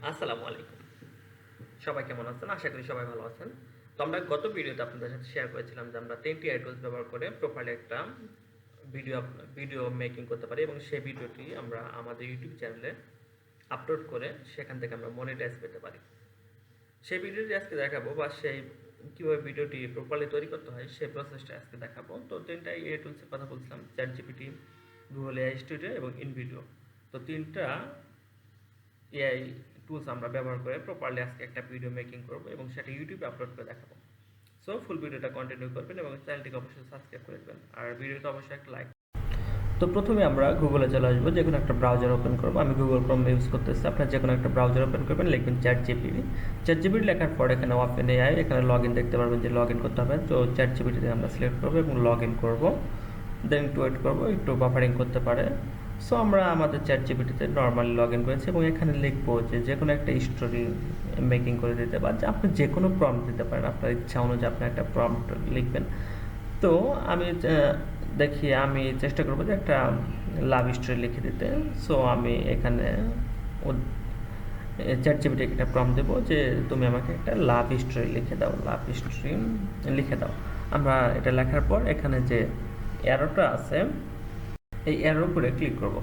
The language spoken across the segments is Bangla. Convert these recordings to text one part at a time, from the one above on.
আসসালামু আলাইকুম। সবাই কেমন আছেন? আশা করি সবাই ভালো আছেন। তো আমরা গত ভিডিওতে আপনাদের সাথে শেয়ার করেছিলাম যে আমরা 10 টি এআই টুলস ব্যবহার করে প্রোফাইলে একটা ভিডিও মেকিং করতে পারি এবং সেই ভিডিওটি আমরা আমাদের ইউটিউব চ্যানেলে আপলোড করে সেখান থেকে আমরা মনিটাইজ পেতে পারি। সেই ভিডিওটি আজকে দেখাবো বা সেই কিভাবে ভিডিওটি প্রপারলি তৈরি করতে হয় সেই প্রসেসটা আজকে দেখাবো। তো 3টা এআই টুলসের কথা বলছিলাম, ChatGPT, Google AI Studio এবং InVideo। তো 3টা এআই টুলস আমরা ব্যবহার করে প্রপারলি আজকে একটা ভিডিও মেকিং করব এবং সেটা ইউটিউবে আপলোড করে দেখাবো। সো ফুল ভিডিওটা কন্টিনিউ করবেন এবং চ্যানেলটিকে অবশ্যই সাবস্ক্রাইব করে দেবেন আর ভিডিওতে অবশ্যই একটা লাইক। তো প্রথমে আমরা গুগলে চলে আসবো, যে কোনো একটা ব্রাউজার ওপেন করবো। আমি গুগল ক্রোম ইউজ করতেছি, আপনার যে কোনো একটা ব্রাউজার ওপেন করবেন, লিখবেন চ্যাট জিপিটি লেখার পর এখানে ওপেন এআই, এখানে লগ ইন দেখতে পারবেন যে লগ ইন করতে হবে। তো চ্যাট জিপিটিতে আমরা সিলেক্ট করবো এবং লগ ইন করবো, দেন একটু ওয়েট করবো, একটু বাফারিং করতে পারে। সো আমরা আমাদের চ্যাট জিপিটিতে নর্মালি লগ ইন করেছি এবং এখানে লিখবো যে কোনো একটা স্টোরি মেকিং করে দিতে বা আপনি যে কোনো প্রম্পট দিতে পারেন, আপনার ইচ্ছা অনুযায়ী আপনি একটা প্রম্পট লিখবেন। তো আমি চেষ্টা করবো যে একটা লাভ স্টোরি লিখে দিতে। সো আমি এখানে চ্যাট জিপিটিকে একটা প্রম্পট দেবো যে তুমি আমাকে একটা লাভ স্টোরি লিখে দাও। আমরা এটা লেখার পর এখানে যে অ্যারোটা আছে এই অ্যারোর উপরে ক্লিক করব।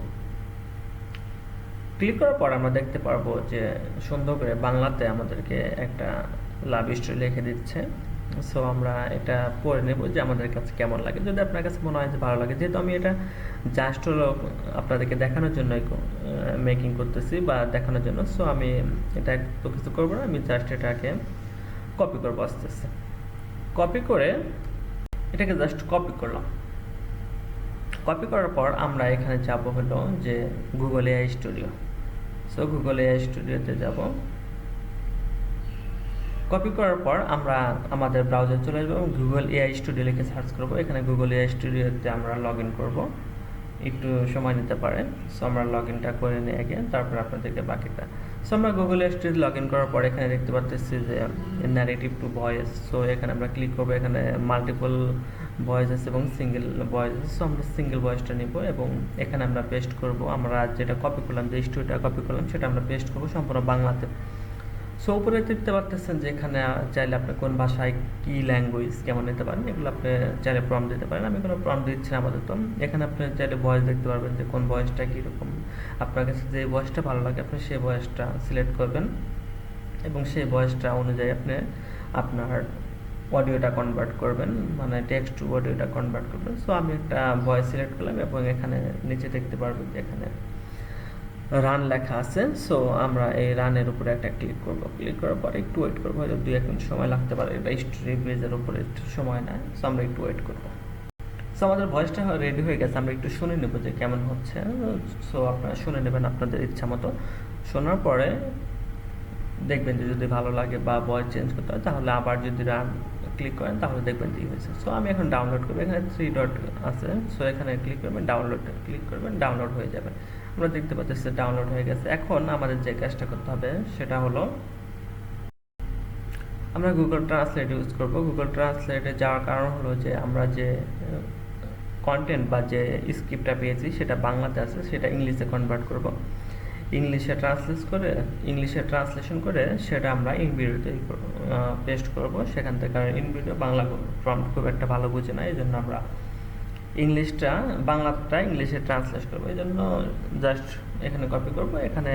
ক্লিক করার পর আমরা দেখতে পারবো যে সুন্দর করে বাংলাতে আমাদেরকে একটা লাভ স্টোরি লিখে দিচ্ছে। সো আমরা এটা পড়ে নেব যে আমাদের কাছে কেমন লাগে। যদি আপনার কাছে মনে হয় যে ভালো লাগে, যেহেতু আমি এটা জাস্ট হলো আপনাদেরকে দেখানোর জন্য মেকিং করতেছি বা দেখানোর জন্য, সো আমি এটা তো কিছু করবো না, আমি জাস্ট এটাকে কপি করবো আস্তে আস্তে। কপি করে এটাকে জাস্ট কপি করলাম। কপি করার পর আমরা এখানে যাব হলো যে Google AI studio. So Google AI স্টুডিওতে যাব। কপি করার পর আমরা আমাদের ব্রাউজার চলে আসবো এবং গুগল এআই স্টুডিও লিখে সার্চ করব। এখানে গুগল এআই স্টুডিওতে আমরা লগ ইন করবো, একটু সময় নিতে পারে। সো আমরা লগ ইনটা করে নিই আগে, তারপর আপনাদেরকে বাকিটা। সো আমরা Google AI studio log in করার পর এখানে দেখতে পাচ্ছি যে ন্যারেটিভ টু ভয়েস। সো এখানে আমরা ক্লিক করবো, এখানে মাল্টিপল ভয়েস আছে এবং সিঙ্গেল ভয়েস আছে। সো আমরা সিঙ্গেল ভয়েসটা নিব এবং এখানে আমরা পেস্ট করব। আমরা যেটা কপি করলাম, যে স্টুডিওটা কপি করলাম সেটা আমরা পেস্ট করবো সম্পূর্ণ বাংলাতে। সো উপরে দেখতে পাচ্ছেন যে এখানে চাইলে আপনি কোন ভাষায় কী ল্যাঙ্গুয়েজ কেমন নিতে পারেন, এগুলো আপনি চাইলে প্রম্পট দিতে পারেন। আমি কোনো প্রম্পট দিচ্ছি না আপাতত। এখানে আপনি চাইলে ভয়েস দেখতে পারবেন যে কোন ভয়েসটা কীরকম, আপনার কাছে যে ভয়েসটা ভালো লাগে আপনি সেই ভয়েসটা সিলেক্ট করবেন এবং সেই ভয়েসটা অনুযায়ী আপনি আপনার অডিওটা কনভার্ট করবেন, মানে টেক্সট টু অডিওটা কনভার্ট করবেন। সো আমি একটা ভয়েস সিলেক্ট করলাম এবং এখানে নিচে দেখতে পারবেন যে এখানে রান লেখা আছে। সো আমরা এই রানের উপরে একটা ক্লিক করব। ক্লিক করার পর একটু ওয়েট করবো, হয়তো 2-1 মিনিট সময় লাগতে পারে, এটা স্টোরি বেজের উপরে একটু সময় নেয়। সো আমরা একটু ওয়েট করবো। সো আমাদের ভয়েসটা রেডি হয়ে গেছে, আমরা একটু শুনে নেবো যে কেমন হচ্ছে। সো আপনারা শুনে নেবেন আপনাদের ইচ্ছা মতো। শোনার পরে দেখবেন যে যদি ভালো লাগে বা ভয়েস চেঞ্জ করতে হয় তাহলে আবার যদি রান ক্লিক করেন তাহলে দেখবেন যে হয়েছে। সো আমি এখন ডাউনলোড করবো, এখানে 3 ডট আছে। সো এখানে ক্লিক করবেন, ডাউনলোড ক্লিক করবেন, ডাউনলোড হয়ে যাবে। আমরা দেখতে পাচ্ছি ডাউনলোড হয়ে গেছে। এখন আমাদের যে কাজটা করতে হবে সেটা হলো আমরা গুগল ট্রান্সলেট ইউজ করব। গুগল ট্রান্সলেটে যাওয়ার কারণ হলো যে আমরা যে কন্টেন্ট বা যে স্ক্রিপ্টটা পেয়েছি সেটা বাংলাতে আছে, সেটা ইংলিশে কনভার্ট করব। ইংলিশে ট্রান্সলেশন করে সেটা আমরা ইনভিডিওতে পেস্ট করব সেখান থেকে। আর ইনভিডিও বাংলা প্রম্পট খুব একটা ভালো বুঝে না, এই জন্য আমরা বাংলাটা ইংলিশে ট্রান্সলেট করবো। এই জন্য জাস্ট এখানে কপি করব, এখানে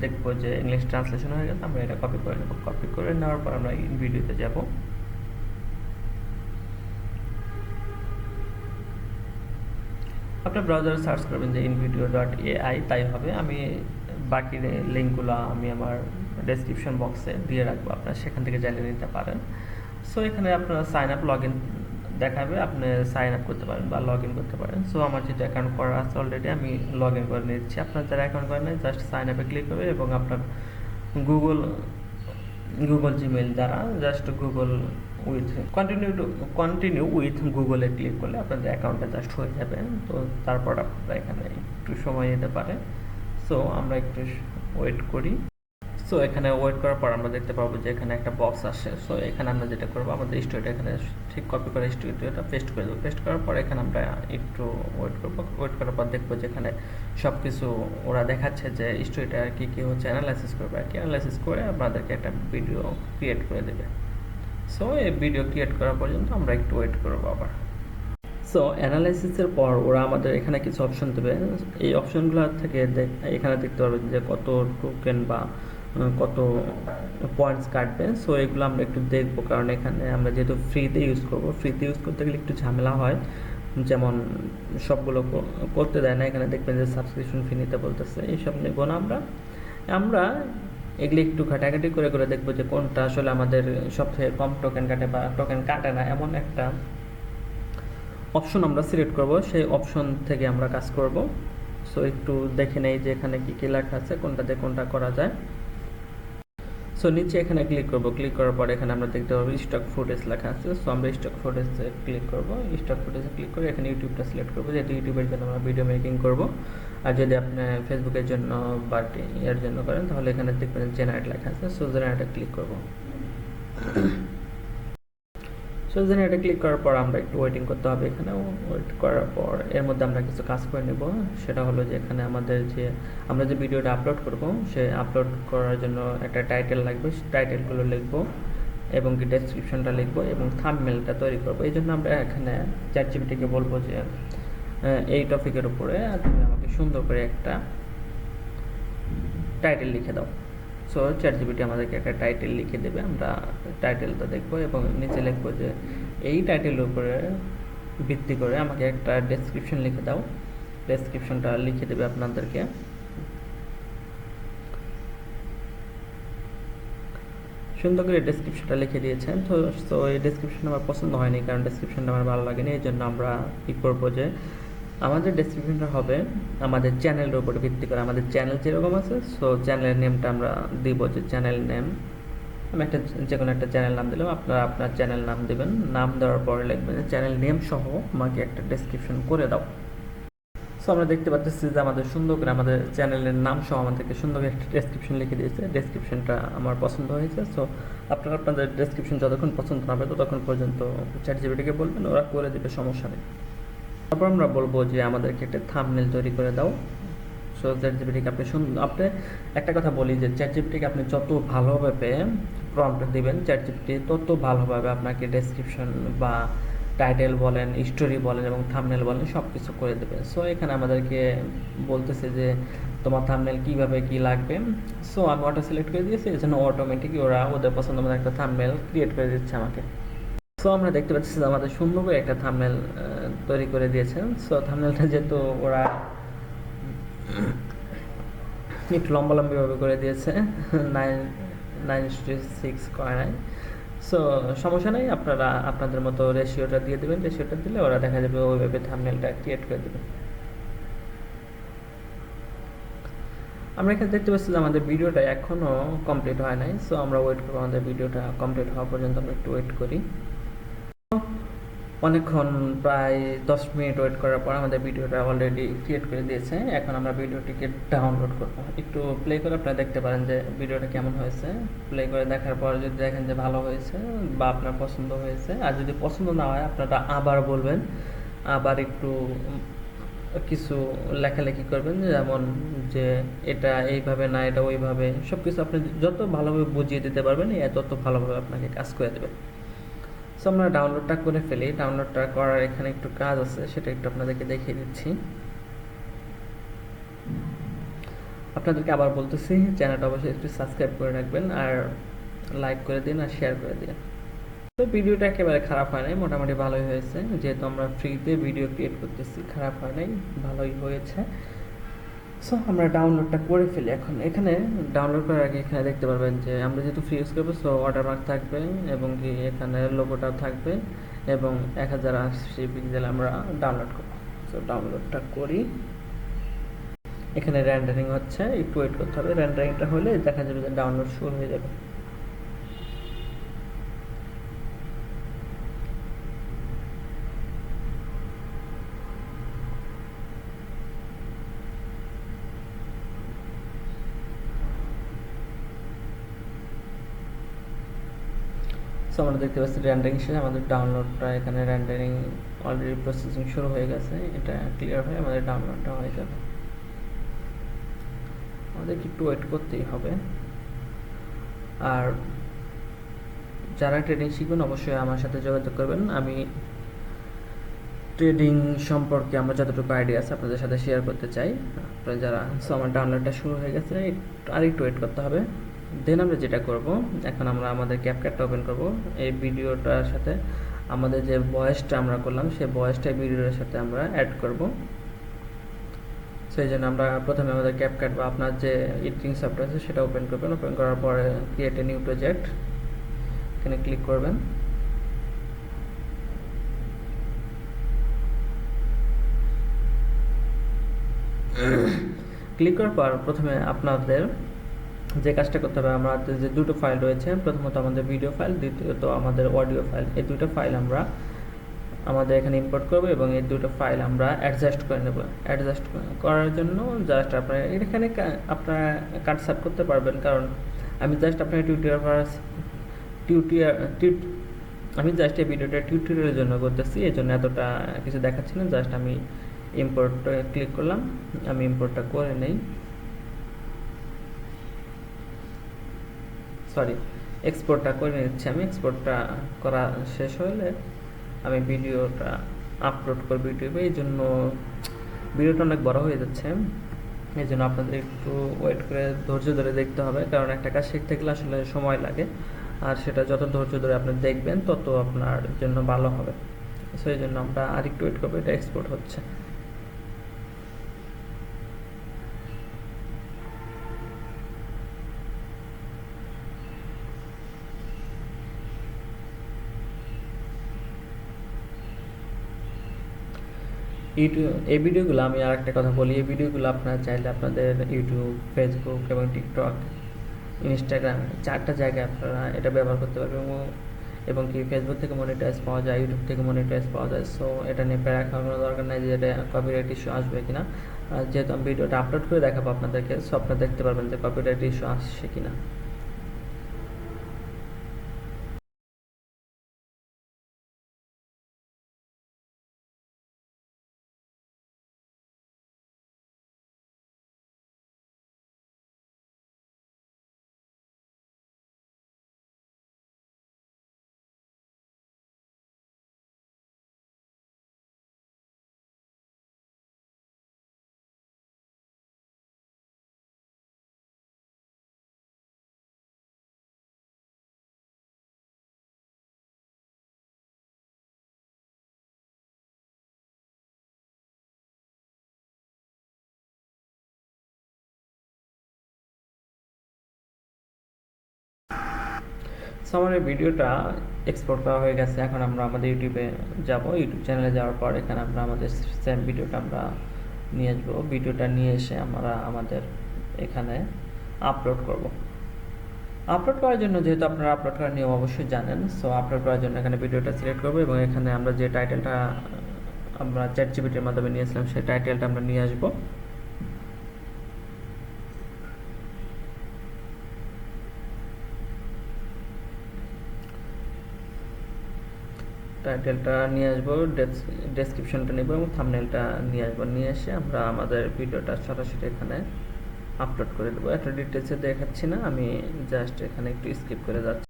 দেখবো যে ইংলিশ ট্রান্সলেশন হয়ে গেছে, আমরা এটা কপি করে নেব। কপি করে নেওয়ার পর আমরা ইনভিডিওতে যাব। আপনার ব্রাউজারে সার্চ করবেন যে invideo.ai, তাই হবে। আমি বাকি লিঙ্কগুলো আমি আমার ডেসক্রিপশন বক্সে দিয়ে রাখবো, আপনারা সেখান থেকে জানিয়ে নিতে পারেন। সো এখানে আপনারা সাইন আপ লগ ইন দেখাবে, আপনি সাইন আপ করতে পারেন বা লগ ইন করতে পারেন। সো আমার যেটা অ্যাকাউন্ট করা আছে অলরেডি, আমি লগ ইন করে নিচ্ছি। আপনার যারা অ্যাকাউন্ট করেন নাই জাস্ট সাইন আপে ক্লিক করবে এবং আপনার গুগল জিমেল দ্বারা জাস্ট কন্টিনিউ উইথ গুগলে ক্লিক করলে আপনাদের অ্যাকাউন্টটা জাস্ট হয়ে যাবে। তো তারপর আপনারা এখানে একটু সময় নিতে পারে। সো আমরা একটু ওয়েট করি। সো সো এখানে ওয়েট করার পর আমরা দেখতে পাবো যে এখানে একটা বক্স আসে। সো এখানে আমরা যেটা করবো, আমাদের স্টোরিটা এখানে ঠিক কপি করে স্টোরিটা পেস্ট করে দেবো। পেস্ট করার পর এখানে আমরা একটু ওয়েট করবো। ওয়েট করার পর দেখবো যে এখানে সব কিছু ওরা দেখাচ্ছে যে স্টোরিটা কী কী হচ্ছে অ্যানালাইসিস করবে আর কি। অ্যানালাইসিস করে আপনাদেরকে একটা ভিডিও ক্রিয়েট করে দেবে। সো এই ভিডিও ক্রিয়েট করা পর্যন্ত আমরা একটু ওয়েট করবো আবার। সো অ্যানালাইসিসের পর ওরা আমাদের এখানে কিছু অপশন দেবে। এই অপশনগুলো থেকে এখানে দেখতে পারবেন যে কত টোকেন বা কত পয়েন্টস কাটবে। সো এগুলো আমরা একটু দেখবো, কারণ এখানে আমরা যেহেতু ফ্রিতে ইউজ করবো, ফ্রিতে ইউজ করতে গেলে একটু ঝামেলা হয়, যেমন সবগুলো করতে দেয় না। এখানে দেখবেন যে সাবস্ক্রিপশন ফি নিতে বলতেছে, এইসব নেব না আমরা। আমরা এগুলি একটু ঘাটাঘাটি করে করে দেখবো যে কোনটা আসলে আমাদের সবথেকে কম টোকেন কাটে বা টোকেন কাটে না, এমন একটা অপশন আমরা সিলেক্ট করব। সেই অপশন থেকে আমরা কাজ করব। সো একটু দেখে নেই যে এখানে কী কী লেখা আছে, কোনটা দিয়ে কোনটা করা যায়। সো নিচে এখানে ক্লিক করব। ক্লিক করার পর এখানে আমরা দেখতে পাবো স্টক ফুটেজ লেখা আছে। সো আমরা স্টক ফুটেজে ক্লিক করব। স্টক ফুটেজে ক্লিক করে এখানে ইউটিউবটা সিলেক্ট করব, যেহেতু ইউটিউবের জন্য আমরা ভিডিও মেকিং করব। আর যদি আপনি ফেসবুকের জন্য বা এর জন্য করেন, তাহলে এখানে দেখবেন জেনারেট লেখা আছে। সো জেনারেটে ক্লিক করব। সো জেনারেটে ক্লিক করার পর আমরা একটু ওয়েটিং করতে হবে। এখানে ওয়েট করার পর এর মধ্যে আমরা কিছু কাজ করে নেব। সেটা হলো যে এখানে আমাদের যে আমরা যে ভিডিওটা আপলোড করব, সে আপলোড করার জন্য একটা টাইটেল লাগবে। টাইটেলগুলো লিখবো এবং কি ডেসক্রিপশনটা লিখবো এবং থাম্বনেলটা তৈরি করবো। এই জন্য আমরা এখানে চ্যাটজিপিটিকে বলবো যে এই টপিকের উপরে তুমি আমাকে সুন্দর করে একটা টাইটেল লিখে দাও। সো চ্যাটজিপিটি আমাদেরকে একটা টাইটেল লিখে দেবে। আমরা টাইটেলটা দেখবো এবং নিচে লিখবো যে এই টাইটেলের উপরে ভিত্তি করে আমাকে একটা ডেসক্রিপশন লিখে দাও। ডেসক্রিপশনটা লিখে দেবে আপনাদেরকে। সুন্দর করে ডেসক্রিপশনটা লিখে দিয়েছেন। তো এই ডেসক্রিপশন আমার পছন্দ হয়নি, কারণ ডেসক্রিপশনটা আমার ভালো লাগেনি। এই জন্য আমরা কী করবো যে আমাদের ডেসক্রিপশনটা হবে আমাদের চ্যানেলের উপরে ভিত্তি করে। আমাদের চ্যানেল যেরকম আছে, সো চ্যানেলের নেমটা আমরা দিব যে চ্যানেল নেম। আমি একটা যে কোনো একটা চ্যানেল নাম দিলাম, আপনারা আপনার চ্যানেল নাম দেবেন। নাম দেওয়ার পরে লিখবেন চ্যানেল নেম সহ আমাকে একটা ডেসক্রিপশন করে দাও। সো আমরা দেখতে পাচ্ছি যে আমাদের সুন্দর করে আমাদের চ্যানেলের নাম সহ আমাদেরকে সুন্দর একটা ডেসক্রিপশন লিখে দিয়েছে। ডেসক্রিপশনটা আমার পছন্দ হয়েছে। সো আপনারা আপনাদের ডেসক্রিপশন যতক্ষণ পছন্দ হবে ততক্ষণ পর্যন্ত চ্যাটজিপিটিকে বলবেন, ওরা করে দেবে, সমস্যা নেই। তারপর আমরা বলবো যে আমাদেরকে একটা থাম্বনেল তৈরি করে দাও। সো চ্যাটজিপিটিকে আপনি একটা কথা বলি যে চ্যাটজিপিটিকে আপনি যত ভালোভাবে প্রম্পট দিবেন, চ্যাটজিপিটি তত ভালোভাবে আপনাকে ডেসক্রিপশন বা টাইটেল বলেন, স্টোরি বলেন এবং থাম্বনেল বলেন সব কিছু করে দেবে। সো এখানে আমাদেরকে বলতেছে যে তোমার থাম্বনেল কীভাবে কী লাগবে। সো আমি ওটা সিলেক্ট করে দিয়েছি, এই জন্য অটোমেটিক ওরা ওদের পছন্দ মতো একটা থাম্বনেল ক্রিয়েট করে দিচ্ছে আমাকে। সো আমরা দেখতে পাচ্ছি যে আমাদের সুন্দর করে একটা থাম্বনেল তৈরি করে দিয়েছেন। সো থাম্বনেলটা যেহেতু ওরা একটু লম্বালম্বিভাবে করে দিয়েছে, 9:6 করে নাই। সো সমস্যা নেই, আপনারা আপনাদের মতো রেশিওটা দিয়ে দেবেন। রেশিওটা দিলে ওরা দেখা যাবে ওইভাবে থাম্বনেলটা ক্রিয়েট করে দেবে। আমরা এখানে দেখতে পাচ্ছি যে আমাদের ভিডিওটা এখনও কমপ্লিট হয় নাই। সো আমরা ওয়েট করবো, আমাদের ভিডিওটা কমপ্লিট হওয়া পর্যন্ত আমরা একটু ওয়েট করি। অনেকক্ষণ প্রায় 10 মিনিট ওয়েট করার পর আমাদের ভিডিওটা অলরেডি ক্রিয়েট করে দিয়েছে। এখন আমরা ভিডিওটিকে ডাউনলোড করব। একটু প্লে করে আপনারা দেখতে পারেন যে ভিডিওটা কেমন হয়েছে। প্লে করে দেখার পর যদি দেখেন যে ভালো হয়েছে বা আপনার পছন্দ হয়েছে, আর যদি পছন্দ না হয় আপনারা আবার বলবেন, আবার একটু কিছু লেখালেখি করবেন, যেমন যে এটা এইভাবে না এটা ওইভাবে, সব কিছু আপনি যত ভালোভাবে বুঝিয়ে দিতে পারবেন তত ভালোভাবে আপনাকে কাজ করে দেবে। সো আমরা ডাউনলোডটা করে ফেলি। ডাউনলোডটা করার এখানে একটু কাজ আছে, সেটা একটু আপনাদেরকে দেখিয়ে দিচ্ছি। আপনাদেরকে আবার বলতেছি, চ্যানেলটা অবশ্যই একটু সাবস্ক্রাইব করে রাখবেন আর লাইক করে দিন আর শেয়ার করে দিন। তো ভিডিওটা একেবারে খারাপ হয় নাই, মোটামুটি ভালোই হয়েছে। যেহেতু আমরা ফ্রিতে ভিডিও ক্রিয়েট করতেছি, খারাপ হয় নাই, ভালোই হয়েছে। সো আমরা ডাউনলোডটা করে ফেলি। এখন এখানে ডাউনলোড করার আগে এখানে দেখতে পারবেন যে আমরা যেহেতু ফ্রি ইউজ করবো, সো ওয়াটারমার্ক থাকবে এবং কি এখানে লোগোটাও থাকবে এবং 1080 পিক্সেল আমরা ডাউনলোড করবো। সো ডাউনলোডটা করি। এখানে রেন্ডারিং হচ্ছে, একটু ওয়েট করতে হবে। রেন্ডারিংটা হলে দেখা যাবে যে ডাউনলোড শুরু হয়ে যাবে। সো আমরা দেখতে পাচ্ছি রেন্ডারিং শেষে আমাদের ডাউনলোডটা এখানে রেন্ডারিং অলরেডি প্রসেসিং শুরু হয়ে গেছে। এটা ক্লিয়ার হয়ে আমাদের ডাউনলোডটা হয়ে যাবে। আমাদেরকে একটু ওয়েট করতেই হবে। আর যারা ট্রেডিং শিখবেন অবশ্যই আমার সাথে যোগাযোগ করবেন। আমি ট্রেডিং সম্পর্কে আমার যতটুকু আইডিয়া আছে আপনাদের সাথে শেয়ার করতে চাই। আপনারা যারা আমার ডাউনলোডটা শুরু হয়ে গেছে, আর একটু ওয়েট করতে হবে। দেন আমরা যেটা করব, এখন আমরা আমাদের ক্যাপকাটটা ওপেন করব। এই ভিডিওটার সাথে আমাদের যে ভয়েসটা আমরা করলাম সেই ভয়েসটা ভিডিওর সাথে আমরা অ্যাড করব। সেই জন্য আমরা প্রথমে আমাদের ক্যাপকাট বা আপনার যে এডিটিং সফটওয়্যার আছে সেটা ওপেন করবেন। ওপেন করার পরে ক্রিয়েট এ নিউ প্রজেক্ট এখানে ক্লিক করবেন। ক্লিক করার পর প্রথমে আপনাদের যে কাজটা করতে হবে, আমাদের যে দুটো ফাইল রয়েছে, প্রথমত আমাদের ভিডিও ফাইল, দ্বিতীয়ত আমাদের অডিও ফাইল, এই দুটো ফাইল আমরা আমাদের এখানে ইম্পোর্ট করব এবং এই দুটো ফাইল আমরা অ্যাডজাস্ট করে নেব। অ্যাডজাস্ট করার জন্য জাস্ট আপনারা এখানে আপনারা কাটসাট করতে পারবেন, কারণ আমি জাস্ট আপনার আমি জাস্ট এই ভিডিওটা টিউটোরিয়ালের জন্য করতেছি, এই জন্য এতটা কিছু দেখাচ্ছি না। জাস্ট আমি ইম্পোর্ট ক্লিক করলাম, আমি ইম্পোর্টটা করে নেই, সরি এক্সপোর্টটা করে নিচ্ছি। আমি এক্সপোর্টটা করা শেষ হলে আমি ভিডিওটা আপলোড করব ইউটিউবে। এই জন্য ভিডিওটা অনেক বড় হয়ে যাচ্ছে, এই জন্য আপনাদের একটু ওয়েট করে ধৈর্য ধরে দেখতে হবে, কারণ একটা কাজ শিখতে গেলে আসলে সময় লাগে, আর সেটা যত ধৈর্য ধরে আপনি দেখবেন তত আপনার জন্য ভালো হবে। সো এই জন্য আমরা আর একটু ওয়েট করবো। এটা এক্সপোর্ট হচ্ছে। ইউটিউব এই ভিডিওগুলো, আমি আর একটা কথা বলি, এই ভিডিওগুলো আপনারা চাইলে আপনাদের ইউটিউব, ফেসবুক এবং টিকটক, ইনস্টাগ্রাম, চারটা জায়গায় আপনারা এটা ব্যবহার করতে পারবেন। এবং কি ফেসবুক থেকে মনিটাইজ পাওয়া যায়, ইউটিউব থেকে মনিটাইজ পাওয়া যায়। সো এটা নিয়ে প্যারা খাওয়ার কোনো দরকার নেই যে এটা কপিরাইট ইস্যু আসবে কিনা। যেহেতু আমি ভিডিওটা আপলোড করে দেখাবো আপনাদেরকে, সো আপনারা দেখতে পারবেন যে কপিরাইট ইস্যু আসছে কিনা। সো আমার এই ভিডিওটা এক্সপোর্ট করা হয়ে গেছে। এখন আমরা আমাদের ইউটিউবে যাব। ইউটিউব চ্যানেলে যাওয়ার পর এখানে আমরা আমাদের সেম ভিডিওটা আমরা নিয়ে আসবো। ভিডিওটা নিয়ে এসে আমরা আমাদের এখানে আপলোড করব। আপলোড করার জন্য, যেহেতু আপনারা আপলোড করার নিয়ম অবশ্যই জানেন, সো আপলোড করার জন্য এখানে ভিডিওটা সিলেক্ট করবো এবং এখানে আমরা যে টাইটেলটা আমরা চ্যাটজিপিটির মাধ্যমে নিয়েছিলাম সেই টাইটেলটা আমরা নিয়ে আসবো। টাইটেলটা নিয়ে আসবো, ডেসক্রিপশনটা নেব এবং থাম্বনেলটা নিয়ে আসবো। নিয়ে এসে আমরা আমাদের ভিডিওটা সরাসরি এখানে আপলোড করে দেবো। একটা ডিটেলসে দেখাচ্ছি না, আমি জাস্ট এখানে একটু স্কিপ করে যাচ্ছি।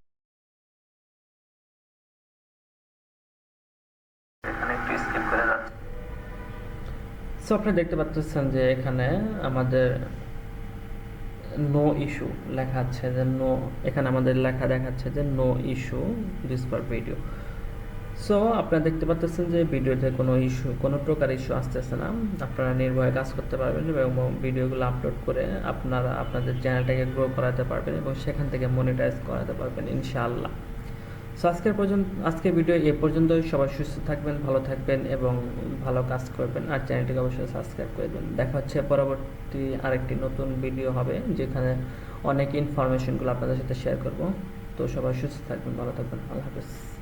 সো আপনি দেখতে পাচ্ছেন যে এখানে আমাদের নো ইস্যু লেখা আছে, যে নো, এখানে আমাদের লেখা দেখাচ্ছে যে no issue this for video. So আপনারা দেখতে পাচ্ছেন যে ভিডিওতে কোনো ইস্যু, কোনো প্রকার ইস্যু আসতেছে না। আপনারা নির্ভয়ে কাজ করতে পারবেন এবং ভিডিওগুলো আপলোড করে আপনারা আপনাদের চ্যানেলটাকে গ্রো করাতে পারবেন এবং সেখান থেকে মনিটাইজ করাতে পারবেন ইনশাআল্লাহ। সো আজকের ভিডিও এ পর্যন্তই। সবাই সুস্থ থাকবেন, ভালো থাকবেন এবং ভালো কাজ করবেন, আর চ্যানেলটিকে অবশ্যই সাবস্ক্রাইব করে দেবেন। দেখা হচ্ছে পরবর্তী আরেকটি নতুন ভিডিও হবে, যেখানে অনেক ইনফরমেশনগুলো আপনাদের সাথে শেয়ার করব। তো সবাই সুস্থ থাকবেন, ভালো থাকবেন, আল্লাহ হাফেজ।